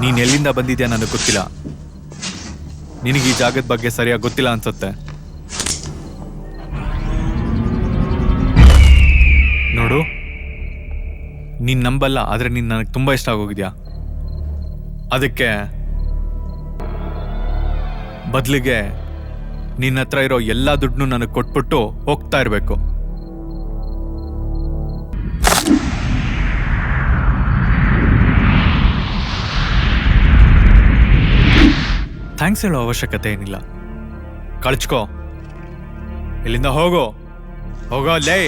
ನೀನ್ ಎಲ್ಲಿಂದ ಬಂದಿದ್ಯಾ ನನಗೆ ಗೊತ್ತಿಲ್ಲ. ನಿನಗೆ ಈ ಜಾಗದ ಬಗ್ಗೆ ಸರಿಯಾಗಿ ಗೊತ್ತಿಲ್ಲ ಅನ್ಸುತ್ತೆ. ನೋಡು, ನೀನ್ ನಂಬಲ್ಲ, ಆದ್ರೆ ನೀನ್ ನನಗೆ ತುಂಬಾ ಇಷ್ಟ ಆಗೋಗಿದ್ಯಾ. ಅದಕ್ಕೆ ಬದಲಿಗೆ ನಿನ್ನ ಹತ್ರ ಇರೋ ಎಲ್ಲಾ ದುಡ್ಡನ್ನು ನನಗೆ ಕೊಟ್ಬಿಟ್ಟು ಹೋಗ್ತಾ ಇರಬೇಕು. ಥ್ಯಾಂಕ್ಸ್ ಹೇಳೋ ಅವಶ್ಯಕತೆ ಏನಿಲ್ಲ. ಕಳ್ಚ್ಕೋ, ಇಲ್ಲಿಂದ ಹೋಗೋ ಲೇ.